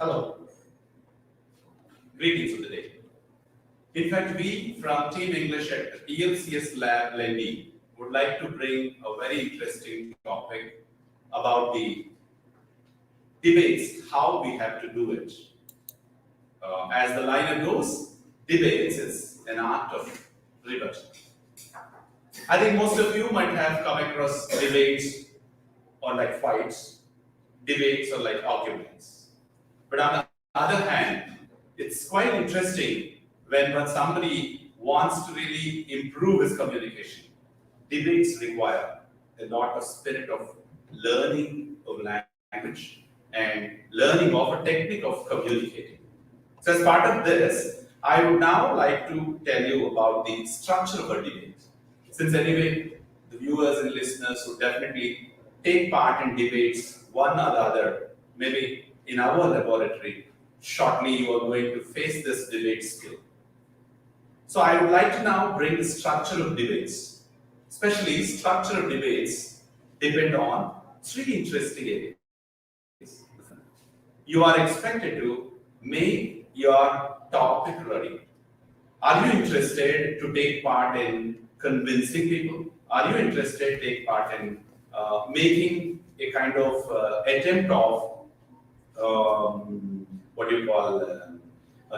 Hello. Greetings of the day. In fact, we from Team English at elcslab lendi would like to bring a very interesting topic about the debates, how we have to do it. As the liner goes, debates is an art of rebuttal. I think most of you might have come across debates or like fights, debates or like arguments. But on the other hand, it's quite interesting when somebody wants to really improve his communication. Debates require a lot of spirit of learning of language and learning of a technique of communicating. So as part of this, I would now like to tell you about the structure of a debate. Since anyway, the viewers and listeners who definitely take part in debates, one or the other, maybe in our laboratory, shortly you are going to face this debate skill. So I would like to now bring the structure of debates. Especially structure of debates depend on three interesting areas. You are expected to make your topic ready. Are you interested to take part in convincing people? Are you interested to take part in making a kind of attempt of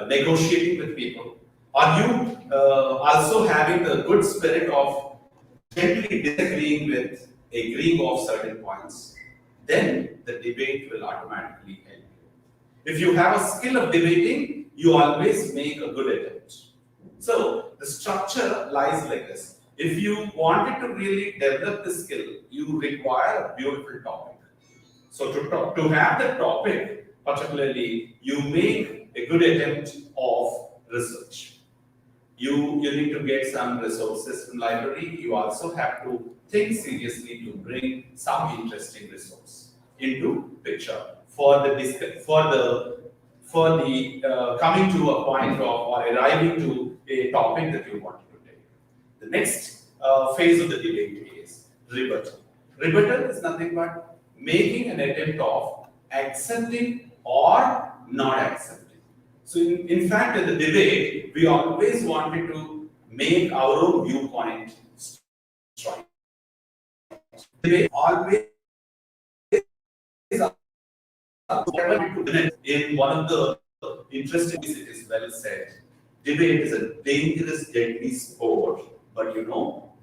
negotiating with people? Are you also having the good spirit of gently disagreeing with agreeing of certain points? Then the debate will automatically help you. If you have a skill of debating, you always make a good attempt. So the structure lies like this. If you wanted to really develop the skill, you require a beautiful topic. So to have the topic, particularly, you make a good attempt of research. You need to get some resources from library. You also have to think seriously to bring some interesting resource into picture for the coming to a point of or arriving to a topic that you want to take. The next phase of the debate is rebuttal. Rebuttal is nothing but making an attempt of accepting or not accepting. So in fact, in the debate, we always wanted to make our own viewpoint strong. Debate always in one of the interesting ways it is well said. Debate is a dangerous, deadly sport, but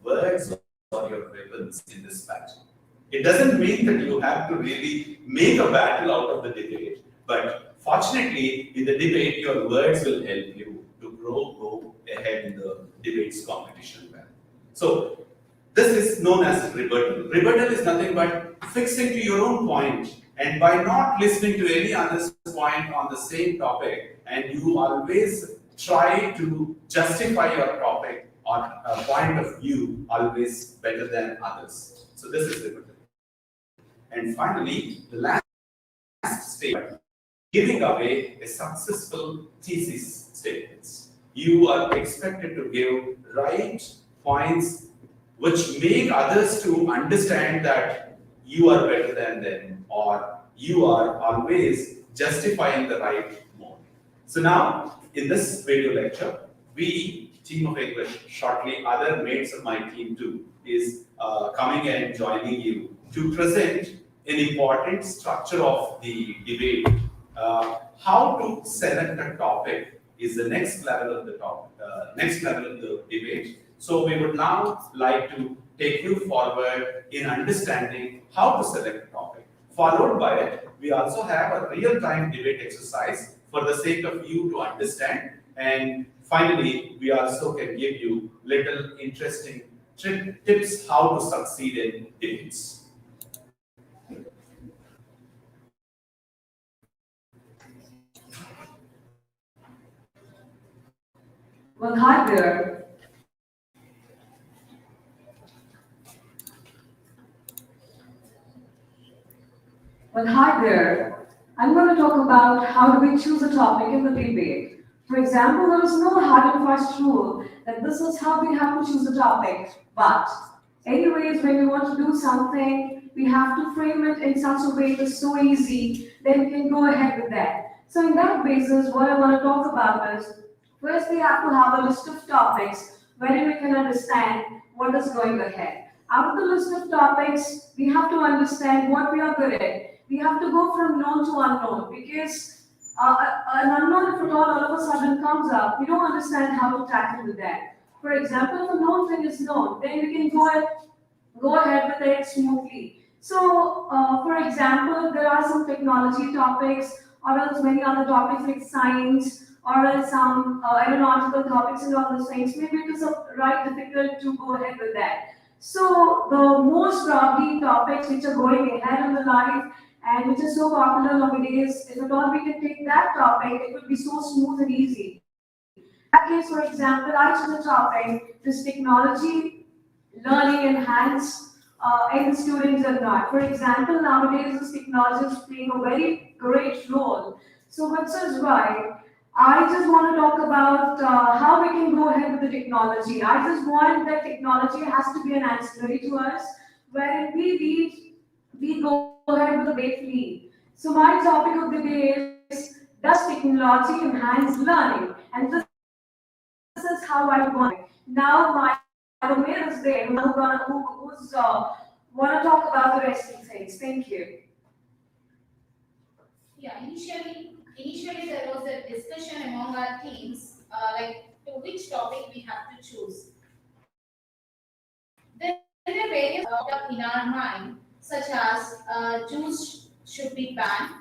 words are your weapons in this battle. It doesn't mean that you have to really make a battle out of the debate, but fortunately, in the debate, your words will help you to go ahead in the debates competition well. So this is known as rebuttal. Rebuttal is nothing but fixing to your own point, and by not listening to any other's point on the same topic, and you always try to justify your topic on a point of view always better than others. So this is rebuttal. And finally, the last statement, giving away a successful thesis statements. You are expected to give right points which make others to understand that you are better than them or you are always justifying the right mode. So now, in this video lecture, we, Team of English, shortly other mates of my team too, is coming and joining you to present an important structure of the debate. How to select a topic is the next level of the debate. So we would now like to take you forward in understanding how to select a topic. Followed by it, we also have a real-time debate exercise for the sake of you to understand. And finally, we also can give you little interesting tips how to succeed in debates. Well, hi there. I'm going to talk about how do we choose a topic in the debate. For example, there is no hard and fast rule that this is how we have to choose a topic. But anyways, when we want to do something, we have to frame it in such a way that's so easy, then we can go ahead with that. So in that basis, what I want to talk about is, first we have to have a list of topics wherein we can understand what is going ahead. Out of the list of topics, we have to understand what we are good at. We have to go from known to unknown because an unknown, if at all of a sudden comes up, we don't understand how to tackle with that. For example, if a known thing is known, then we can go ahead with it smoothly. So, for example, there are some technology topics, or else many other topics like science, or else some aeronautical topics and all those things. Maybe it is right difficult to go ahead with that. So, the most probably topics which are going ahead in the life and which is so popular nowadays, if at all we can take that topic, it would be so smooth and easy. In that case, for example, I choose a topic, this technology learning enhance and the students are not. For example, nowadays this technology is playing a very great role. So which is why I just want to talk about how we can go ahead with the technology. I just want that technology has to be an ancillary to us, where we go ahead with the debate lead. So my topic of the day is, does technology enhance learning? And this is how I want it. Now my domain is there. Who's want to talk about the rest of things? Thank you. Yeah, initially there was a discussion among our teams, like to which topic we have to choose. There were various in our mind, such as Jews should be banned.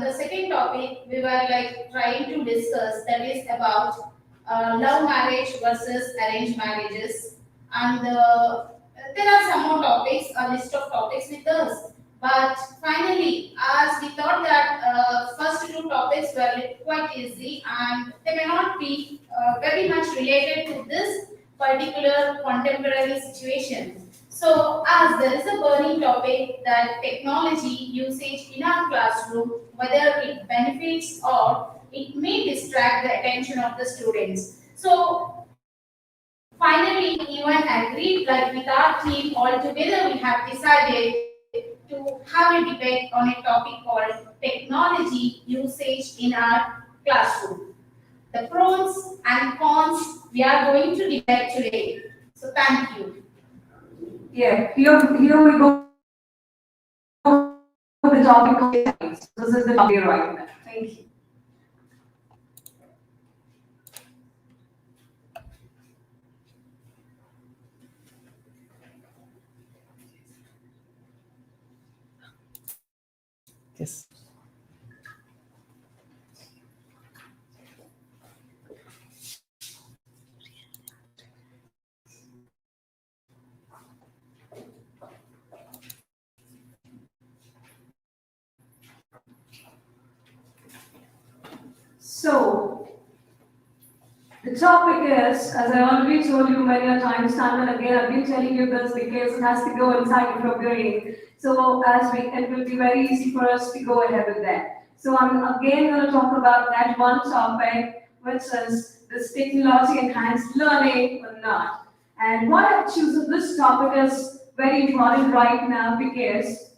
The second topic we were like trying to discuss, that is about love marriage versus arranged marriages, and there are some more topics, a list of topics with us. But finally, as we thought that first two topics were quite easy and they may not be very much related to this particular contemporary situation. So, as there is a burning topic that technology usage in our classroom, whether it benefits or it may distract the attention of the students. So, finally, even agreed, like with our team all together, we have decided to have a debate on a topic called technology usage in our classroom. The pros and cons we are going to debate today. So, thank you. Yeah, here we go with the topic of science. This is the topic right now. Thank you. Yes. So, the topic is, as I already told you many a times, time and again, I've been telling you this because it has to go inside of your brain. So, it will be very easy for us to go ahead with that. So, I'm again going to talk about that one topic, which is this technology enhanced learning or not. And why I've chosen this topic is very important right now because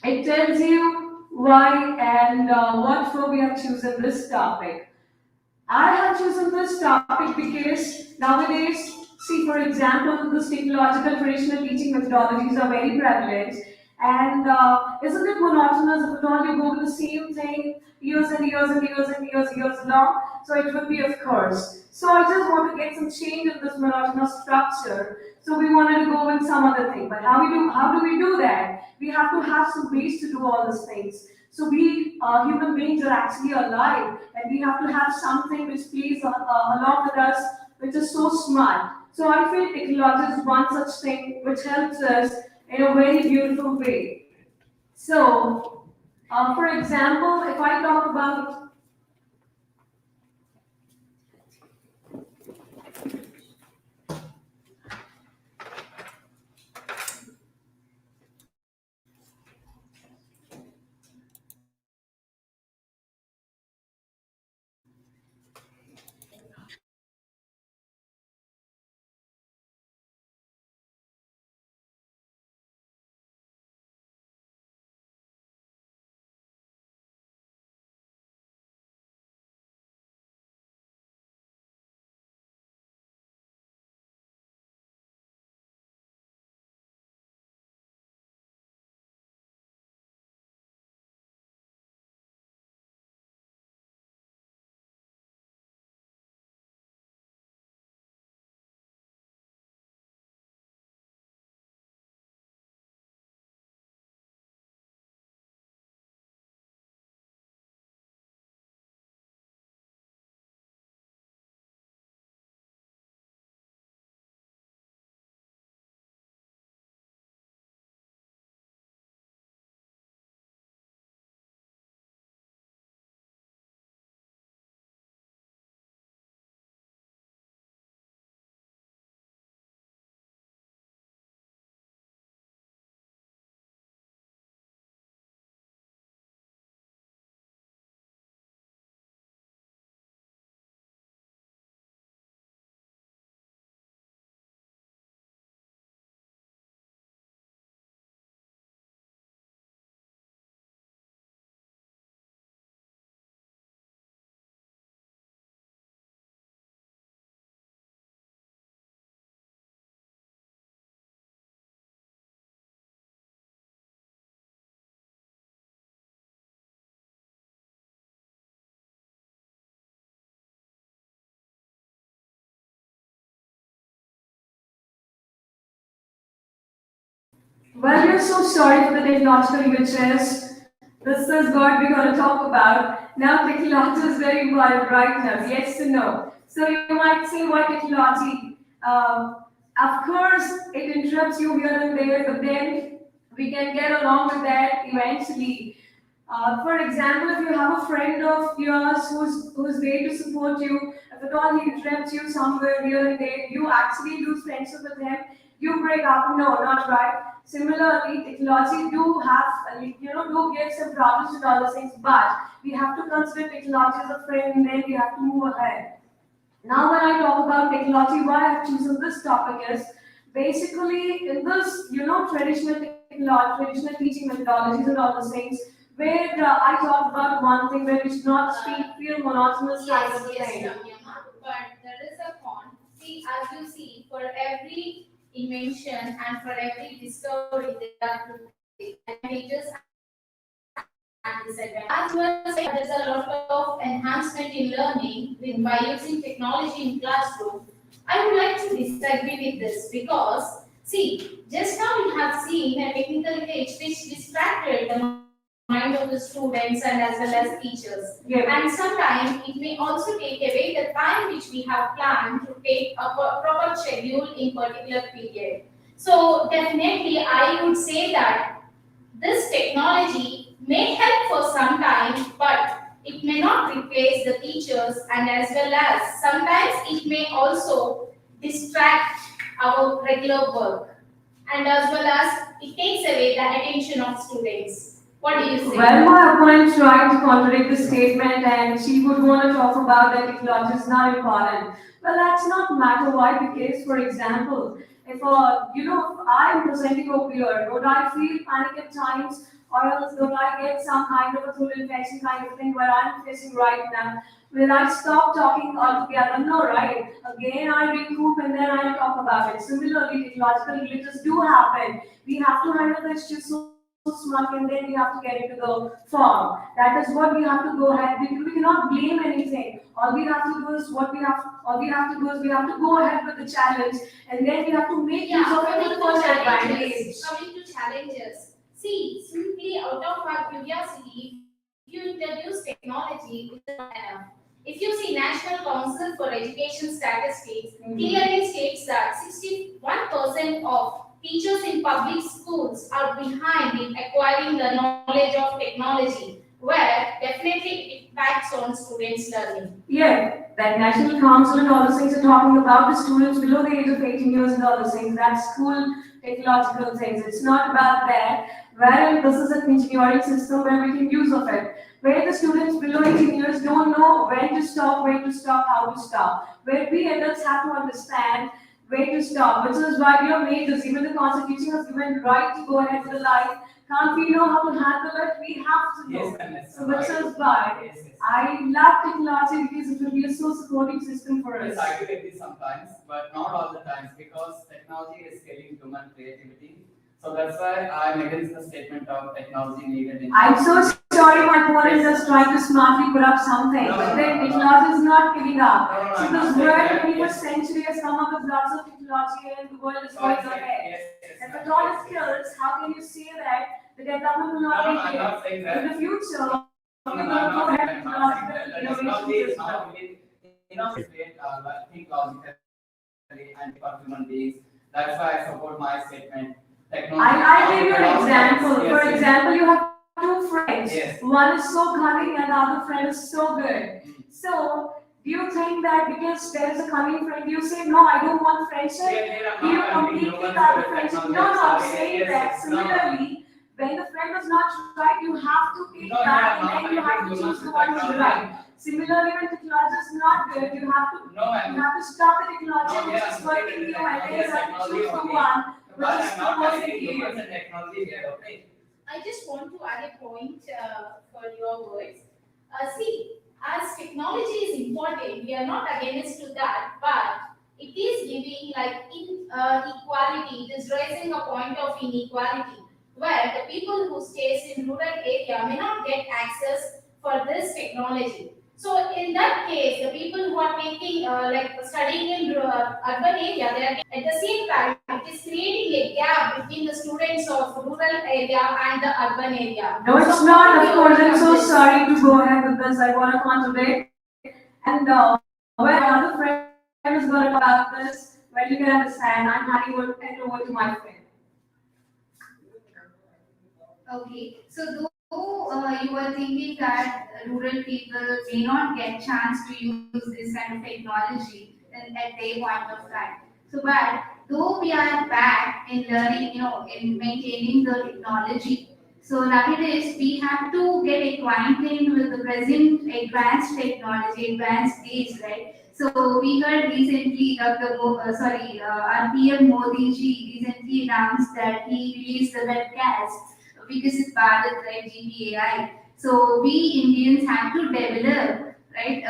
it tells you why and what for we have chosen this topic. I have chosen this topic because nowadays, see, for example, this technological traditional teaching methodologies are very prevalent. And isn't it monotonous if at all you go with the same thing years and years and years and years long? So it would be, of course. So I just want to get some change in this monotonous structure. So we wanted to go with some other thing. But how do we do that? We have to have some ways to do all these things. So we human beings are actually alive, and we have to have something which plays along with us, which is so smart. So I feel technology is one such thing which helps us in a very beautiful way. So, for example, if I talk about Well, we're so sorry for the technological glitches. This is what we're going to talk about. Now, technology is very important right now, yes and no. So you might say, why technology? Of course, it interrupts you here and there, but then we can get along with that eventually. For example, if you have a friend of yours who's there to support you, if at all he interrupts you somewhere here and there, you actually lose friendship with him, you break up. No, not right. Similarly, technology do have, do give some problems with all those things, but we have to consider technology as a friend and then we have to move ahead. Now, when I talk about technology, why I've chosen this topic is basically in this, traditional teaching methodologies and all those things, where I talk about one thing where we should not feel monotonous kind Yes, of a yes, thing. Ramyama, but there is a con. See, as you see, for every invention and for every discovery, there are two advantages and disadvantages. As you were saying, there's a lot of enhancement in learning by using technology in classroom. I would like to disagree with this because, see, just now we have seen a technical glitch which distracted the mind of the students and as well as teachers. Yeah. And sometimes it may also take away the time which we have planned to take a proper schedule in particular period. So definitely I would say that this technology may help for some time, but it may not replace the teachers and as well as sometimes it may also distract our regular work and as well as it takes away the attention of students. What do you say? Well, my opponent tried to contradict the statement and she would want to talk about that technology is not important. Well, that's not matter. Why? Because, for example, if I'm presenting over here, would I feel panic at times or else would I get some kind of a throat infection kind of thing where I'm facing right now? Will I stop talking altogether? No, right? Again, I recoup and then I talk about it. Similarly, technological glitches do happen. We have to handle the issue so smart and then we have to get into the form. That is what we have to go ahead. We cannot blame anything. All we have to do is we have to go ahead with the challenge and then we have to make use of it with first advantage. Coming to challenges. See, simply out of our curiosity, if you introduce technology, it is not enough. If you see National Council for Education Statistics clearly states that 61% of teachers in public schools are behind in acquiring the knowledge of technology, where definitely it impacts on students' learning. Yeah, that National Council and all those things are talking about the students below the age of 18 years and all those things. That's school technological things. It's not about that. Wherein this is an engineering system where we can use of it. Where the students below 18 years don't know when to stop, how to stop. Where we adults have to understand where to stop, which is why we are made this. Even the Constitution has given right to go ahead with the life. Can't we know how to handle it? We have to know. Yes, ma'am, yes, So which is why yes, yes. I love technology because it will be a so supporting system for us. Yes, I do agree sometimes, but not all the times because technology is killing human creativity. So that's why I'm against the statement of technology needed in. I'm so sorry, my opponent is trying to smartly put up something, but then technology is not giving up. No, So I'm this not saying world, that. 21st century has come up with lots of technology and the world is No, going I'm saying- ahead. yes, yes, If ma'am, at all yes, it yes. kills, how can you say that the development will No, not no, be I'm there? not saying that. In the future, No, we're no, going to I'm go not ahead saying with that. I'm not saying technological that. The technology innovations is as well. now think logically and for human beings. That's why I support my statement. Technology. I'll give you an example. Yes, For yes. example, you have two friends. Yes. One is so cunning and the other friend is so good. So, do you think that because there is a cunning friend, you say, no, I don't want friendship? Yeah, Do you I'm not completely human cut the for friendship? technology. No, no, I'm Sorry, saying yes, that yes, no. similarly, when the friend is not right, you have to take No, back no, and then you have to I'm choose the not one who's human. right. Similarly, when technology is not good, you have to No, I'm you have to stop the technology No, which yeah, is working you and then you yes, have to technology choose the only. one which But is I'm not supposed to connecting give humans you. and technology here, okay? I just want to add a point for your words. See, as technology is important, we are not against to that, but it is giving like equality. It is raising a point of inequality where the people who stays in rural area may not get access for this technology. So in that case, the people who are taking like studying in urban area, they are at the same time it is creating a gap between the students of rural area and the urban area. No, it's So not. how do Of we course, I'm overcome so this? sorry to go ahead with this. I want to concentrate. And when another friend is going to talk about this, well, you can understand. I'm handing over to my friend. Okay, so though you are thinking that rural people may not get chance to use this kind of technology at their point of time. So, but though we are back in learning, in maintaining the technology. So nowadays we have to get acquainted with the present advanced technology, advanced age, right? So we heard recently, our PM Modi ji recently announced that he released the webcast Viksit Bharat, right, GPAI. So we Indians have to develop, right,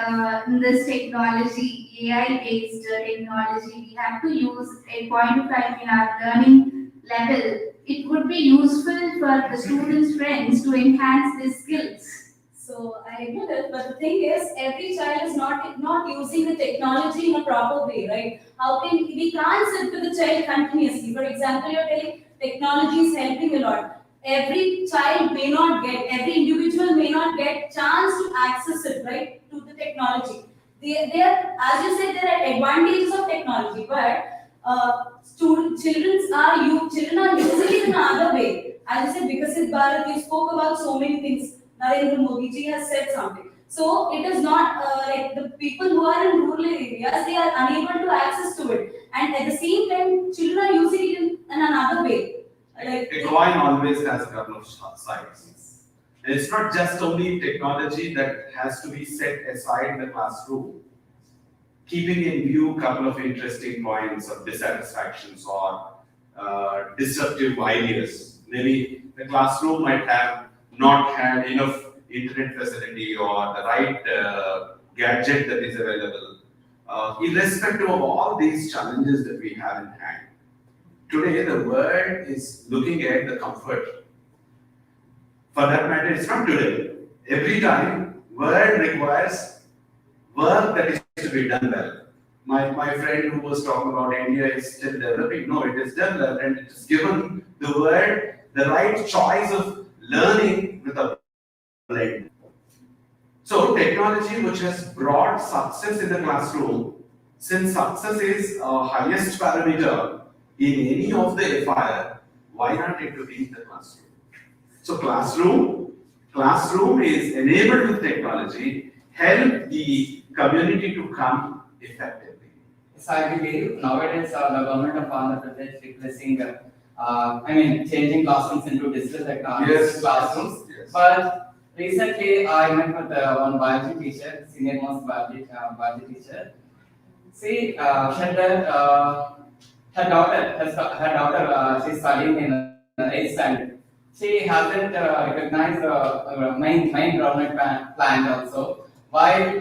this technology, AI-based technology. We have to use a point of time in our learning level. It would be useful for the students' friends to enhance their skills. So I agree with it, but the thing is, every child is not using the technology in a proper way, right? How can we can't sit with the child continuously? For example, you're telling technology is helping a lot. Every child may not get, every individual may not get chance to access it, right, to the technology. They are, as you said, there are advantages of technology, but children are using it in another way. As you said, Vikasit Bharat, you spoke about so many things. Narendra Modi ji has said something. So it is not like the people who are in rural areas, they are unable to access to it. And at the same time, children are using it in another way. Like, A coin always has a couple of sides. And it's not just only technology that has to be set aside in the classroom. Keeping in view a couple of interesting points of dissatisfactions or disruptive ideas. Maybe the classroom might have not had enough internet facility or the right gadget that is available. Irrespective of all these challenges that we have in hand, today the world is looking at the comfort. For that matter, it's not today. Every time, world requires work that is to be done well. My friend who was talking about India is still developing. No, it is developed and it is given the world the right choice of learning with a blend. So technology which has brought success in the classroom, since success is highest parameter in any of the FIR, why not it to be in the classroom? So classroom is enabled with technology, help the community to come effectively. Yes, I believe nowadays the government of Andhra Pradesh replacing, changing classrooms into digital technology classrooms. Yes. But recently I met with one biology teacher, senior most biology teacher. See, her daughter, she's studying in 8th standard. She hasn't recognized the main government plant also. While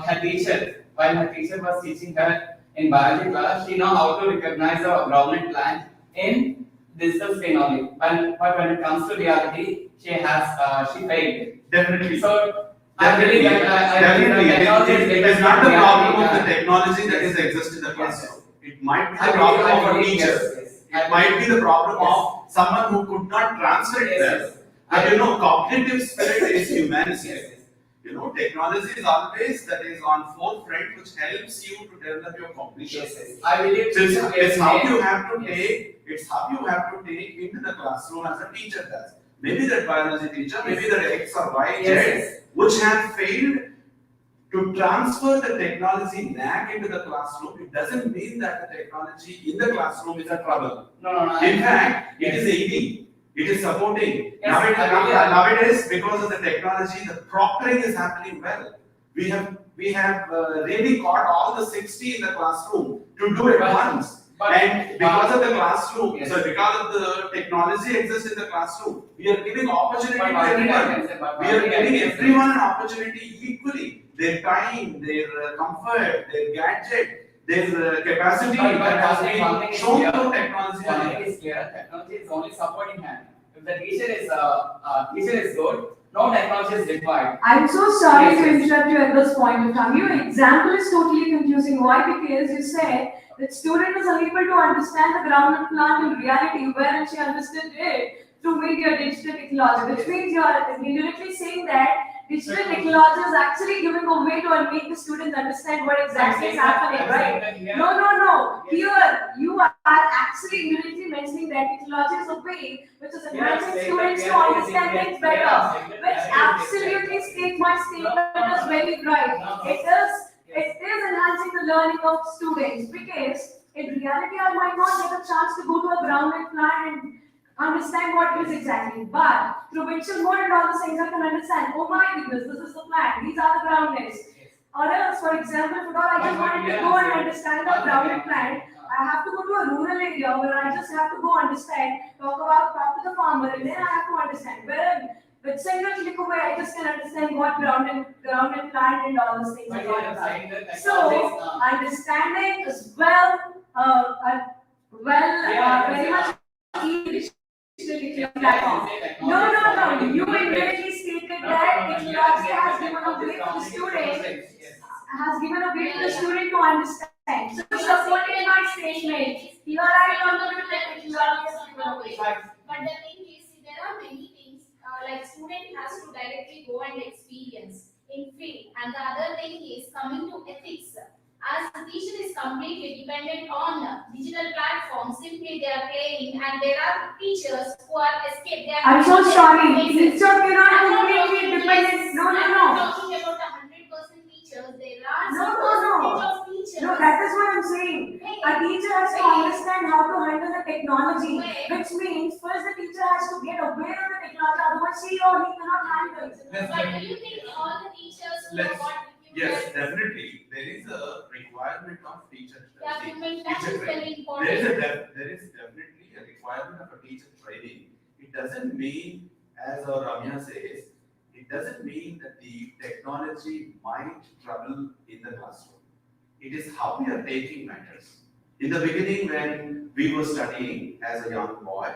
her teacher was teaching her in biology class, she know how to recognize the government plant in digital screen only. But when it comes to reality, she failed. Definitely. So I believe that it is not the problem of the technology that is exist in the classroom. It might be the problem of a teacher. It might be the problem of someone who could not transfer it there. But cognitive spirit is humanity. Technology is always that is on forefront, which helps you to develop your cognition. I believe It's how you have to take. It's how you have to take into the classroom as a teacher does. Maybe that biology teacher, maybe that X or Y, Z, which have failed to transfer the technology knack into the classroom. It doesn't mean that the technology in the classroom is a trouble. No. In fact, it is aiding. It is supporting. Yes, Nowadays, because of the technology, the proctoring is happening well. We have really caught all the 60 in the classroom to do it once. And because of the classroom, so because of the technology exists in the classroom, we are giving opportunity to everyone. We are giving everyone an opportunity equally. Their time, their comfort, their gadget, their capacity that has been shown through technology. One thing is clear: technology is only supporting hand. If the teacher is good, No technology is required. I'm so sorry Yes, to yes. interrupt you at this point of time. Your example is totally confusing. Why? Because you said that student is unable to understand the grounded plant in reality, wherein she understood it through media digital technology, which means you are directly saying that digital technology is actually giving a way to make the students understand what exactly is happening, right? No, no, no. Here, you are actually immediately mentioning that technology is a way which is enhancing students to understand things better, which absolutely state my statement is very right. It is enhancing the learning of students because in reality I might not get a chance to go to a grounded plan and understand what it is exactly. But through virtual mode and all the things I can understand, oh my goodness, this is the plan, these are the groundness. Or else, for example, if at all I just wanted to go and understand the grounded plant, I have to go to a rural area where I just have to go understand, talk to the farmer, and then I have to understand. Where with single click away, I just can understand what grounded plant and all those things But are you all are about. saying that So technology is, understanding is very much easy platform. No, no, no. You indirectly stated that technology has given a way to the student has given a way to the student to understand. So supporting my statement. Here I want to that technology has given a way. But the thing is, there are many things like student has to directly go and experience in field, and the other thing is coming to ethics. As the teacher is completely dependent on digital platforms, simply they are playing, and there are teachers who are escaped. They are I'm so sorry. places. Teacher cannot I'm not completely talking dependent. No, no, I'm no. not talking about 100% teachers. There are No, some no, no. percentage of teachers. No, that is what I'm saying. A teacher has to understand how to handle the technology, which means first the teacher has to get aware of the technology, otherwise she or he cannot handle it. But do you think all the teachers who Let's- have got Yes, definitely. There is a requirement of teacher Yeah, training. human that Teacher is very training. important. There is definitely a requirement of a teacher training. It doesn't mean, as our Ramya says, it doesn't mean that the technology might trouble in the classroom. It is how we are taking matters. In the beginning, when we were studying as a young boy,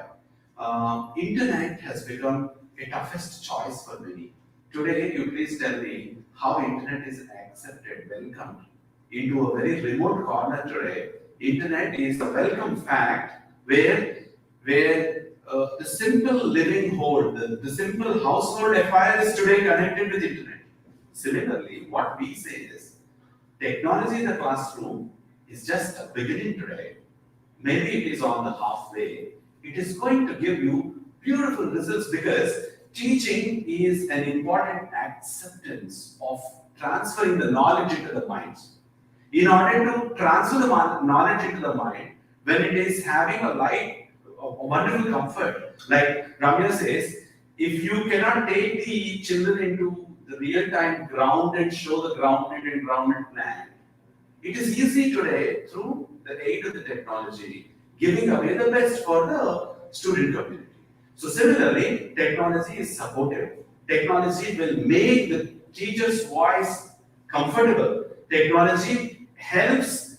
internet has become a toughest choice for many. Today, you please tell me how internet is accepted, welcomed into a very remote corner today. Internet is a welcome fact where the simple living hold, the simple household affair is today connected with internet. Similarly, what we say is technology in the classroom is just a beginning today. Maybe it is on the halfway. It is going to give you beautiful results because teaching is an important acceptance of transferring the knowledge into the mind. In order to transfer the knowledge into the mind, when it is having a light, a wonderful comfort, like Ramya says, if you cannot take the children into the real-time grounded, show the grounded and grounded plan, it is easy today through the aid of the technology, giving away the best for the student community. So similarly, technology is supportive. Technology will make the teacher's voice comfortable. Technology helps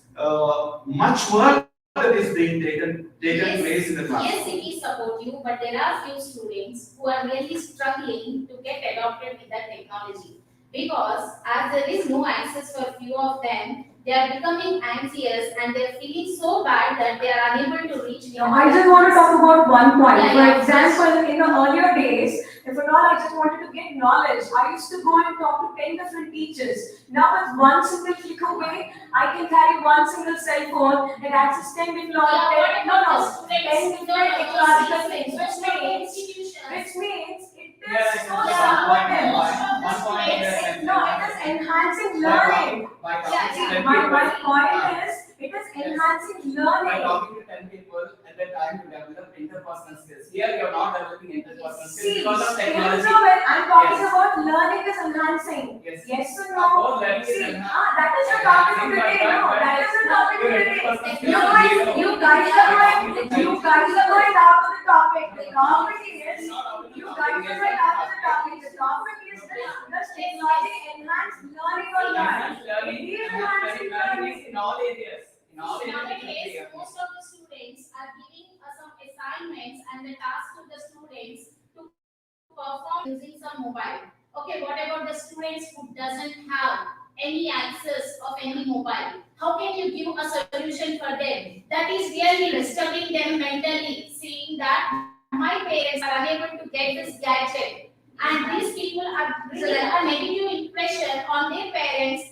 much work that is being taken Yes, place in the classroom. yes, it is supportive, but there are few students who are really struggling to get adopted with that technology. Because as there is no access for few of them, they are becoming anxious and they are feeling so bad that they are unable to reach the Now, I just want to talk about one point. Yeah, For yeah. example, in the earlier days, if at all I just wanted to get knowledge, I used to go and talk to 10 different teachers. Now, with one single click away, I can carry one single cell phone and access 10 different technological things, which means it Yeah, is so yeah, supportive. it It is enhancing learning. By Yeah, talking to yeah. 10 My people, point is, it is enhancing by learning. talking to 10 people at that time to develop interpersonal skills. Here you are not developing interpersonal skills See, because of even technology. though when I'm talking Yes. about learning is enhancing. Yes. Yes or Of no? course, learning is See, enhancing. that is the topic of the day. No, that is the topic of the day. You guys are going out of the topic. The topic is, you guys are going out of the topic. The topic is does technology enhance learning or not? Enhanced learning, It is enhanced enhancing learning learning. is in all areas. In all areas, it will Nowadays, be. most of the students are giving some assignments and the task to the students to perform using some mobile. Okay, what about the students who doesn't have any access of any mobile? How can you give a solution for them? That is really disturbing them mentally, seeing that my parents are unable to get this gadget, and these people are bringing a negative impression on their parents,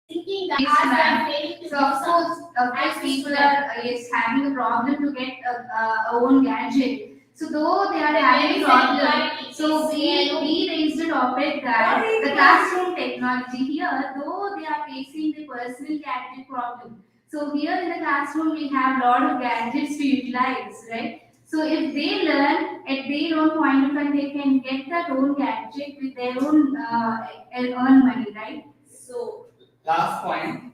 thinking that Yes, as they ma'am. are failing to So give of some course, people are yes having a problem to get a own gadget. So though they are having a problem, so we raised a topic that the classroom technology here, though they are facing the personal gadget problem. So here in the classroom we have a lot of gadgets to utilize, right? So if they learn at their own point of time, they can get that own gadget with their own earn money, right? So Last point.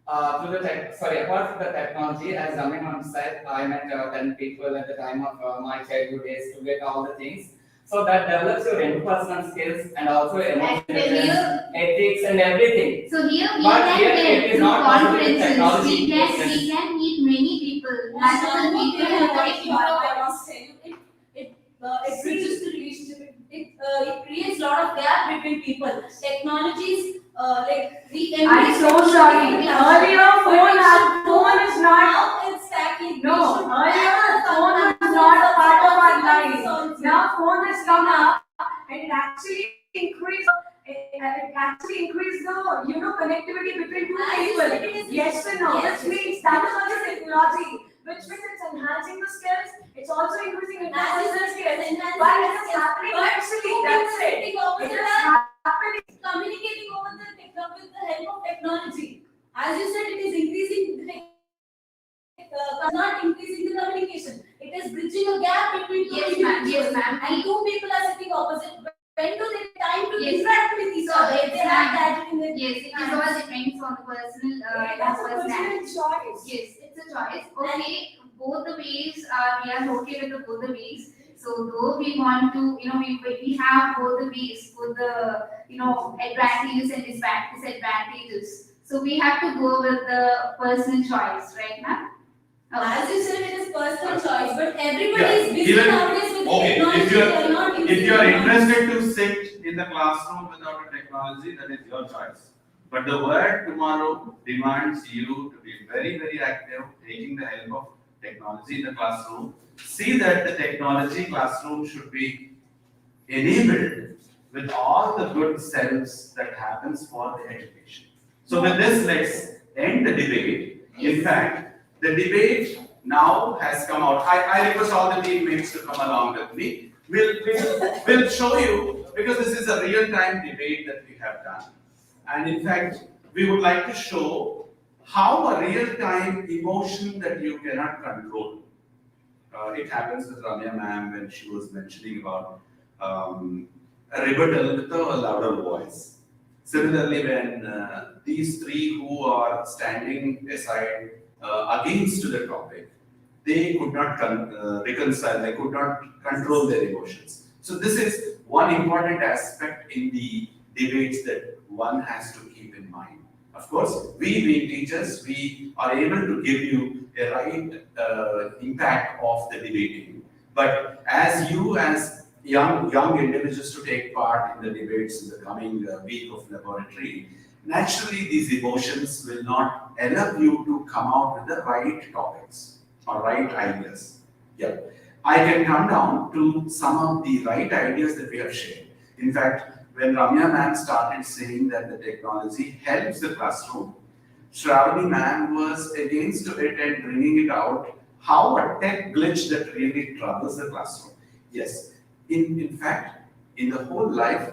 Apart from the technology, as Raman said, I met 10 people at the time of my childhood days to get all the things. So that develops your interpersonal skills and also emotional intelligence, ethics, and everything. So here we But can here it get is through not possible with conferences. technology. We can meet many people, multiple people. It bridges the relationship. It creates a lot of gap between people. Technologies like we can. I'm so sorry. Earlier, phone is not. Now it's tackling. No, earlier phone was not a part of our life. Now phone has come up and it actually increased. It actually increased the connectivity between two people. Yes and no. Which means that is also technology. Which means it's enhancing the skills. It's also increasing interpersonal skills. But it is happening actually. That's it. It is happening. Communicating over the with the help of technology. As you said, it is increasing the not increasing the communication. It is bridging a gap between two individuals. Yes, ma'am. And two people are sitting opposite. When do they time to Yes. interact with each other? If they have gadget in their Yes, it is all depends on the personal That's a personality. personal choice. Yes, it's a choice. Okay, both the ways we are okay with the both the ways. So though we want to, we have both the ways, both the advantages and disadvantages. So we have to go with the personal choice, right, ma'am? As you said, it is personal choice, but everybody Yeah, is busy even- nowadays with okay, technology. if you're- They are not using If you are technology. interested to sit in the classroom without a technology, that is your choice. But the world tomorrow demands you to be very, very active, taking the help of technology in the classroom. See that the technology classroom should be enabled with all the good selves that happens for the education. So with this, let's end the debate. In fact, the debate now has come out. I request all the teammates to come along with me. We'll show you, because this is a real-time debate that we have done. And in fact, we would like to show how a real-time emotion that you cannot control. It happens with Ramya ma'am when she was mentioning about a rebuttal with a louder voice. Similarly, when these three who are standing aside against to the topic, they could not reconcile, they could not control their emotions. So this is one important aspect in the debates that one has to keep in mind. Of course, we being teachers, we are able to give you a right impact of the debating. But as you, as young individuals to take part in the debates in the coming week of laboratory, naturally these emotions will not allow you to come out with the right topics or right ideas. Yeah, I can come down to some of the right ideas that we have shared. In fact, when Ramya ma'am started saying that the technology helps the classroom, Shravani ma'am was against it and bringing it out how a tech glitch that really troubles the classroom. Yes, in fact, in the whole life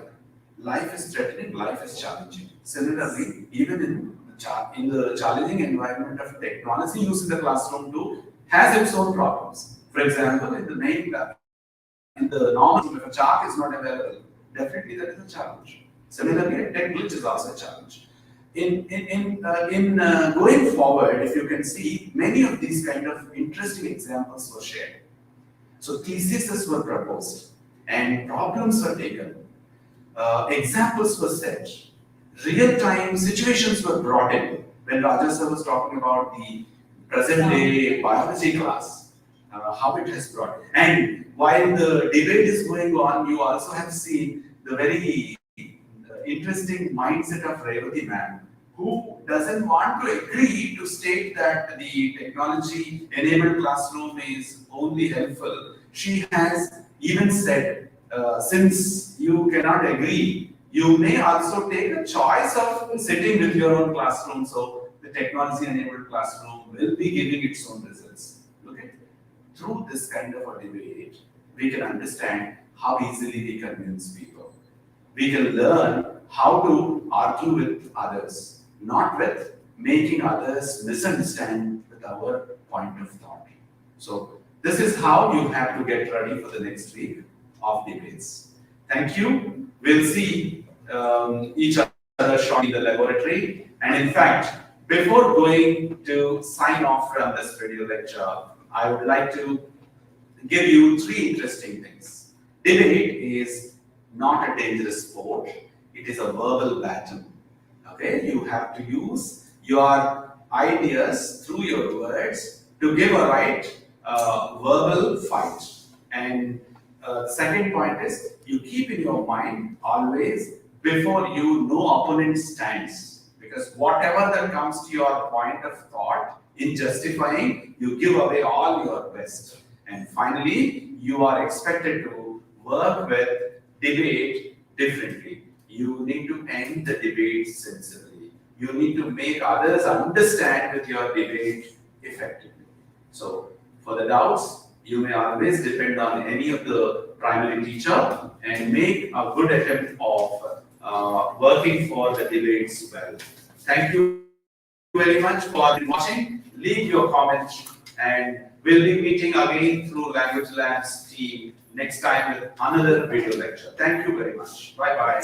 is threatening, life is challenging. Similarly, even in the challenging environment of technology used in the classroom too has its own problems. For example, in the normal, if a chalk is not available, definitely that is a challenge. Similarly, a tech glitch is also a challenge. In going forward, if you can see, many of these kind of interesting examples were shared. So theses were proposed and problems were taken. Examples were set. Real-time situations were brought in. When Raja sir was talking about the present-day biology class, how it has brought. And while the debate is going on, you also have seen the very interesting mindset of Revati ma'am, who doesn't want to agree to state that the technology-enabled classroom is only helpful. She has even said, since you cannot agree, you may also take a choice of sitting with your own classroom. So the technology-enabled classroom will be giving its own results. Okay? Through this kind of a debate, we can understand how easily we convince people. We can learn how to argue with others, not with making others misunderstand with our point of thought. So this is how you have to get ready for the next week of debates. Thank you. We'll see each other shortly in the laboratory. And in fact, before going to sign off from this video lecture, I would like to give you 3 interesting things. Debate is not a dangerous sport. It is a verbal battle. Okay, you have to use your ideas through your words to give a right verbal fight. And the second point is you keep in your mind always before you know opponent's stance, because whatever that comes to your point of thought in justifying, you give away all your best. And finally, you are expected to work with debate differently. You need to end the debate sensibly. You need to make others understand with your debate effectively. So, for the doubts, you may always depend on any of the primary teacher and make a good attempt of working for the debates well. Thank you very much for watching. Leave your comments, and we'll be meeting again through Language Labs team next time with another video lecture. Thank you very much. Bye bye.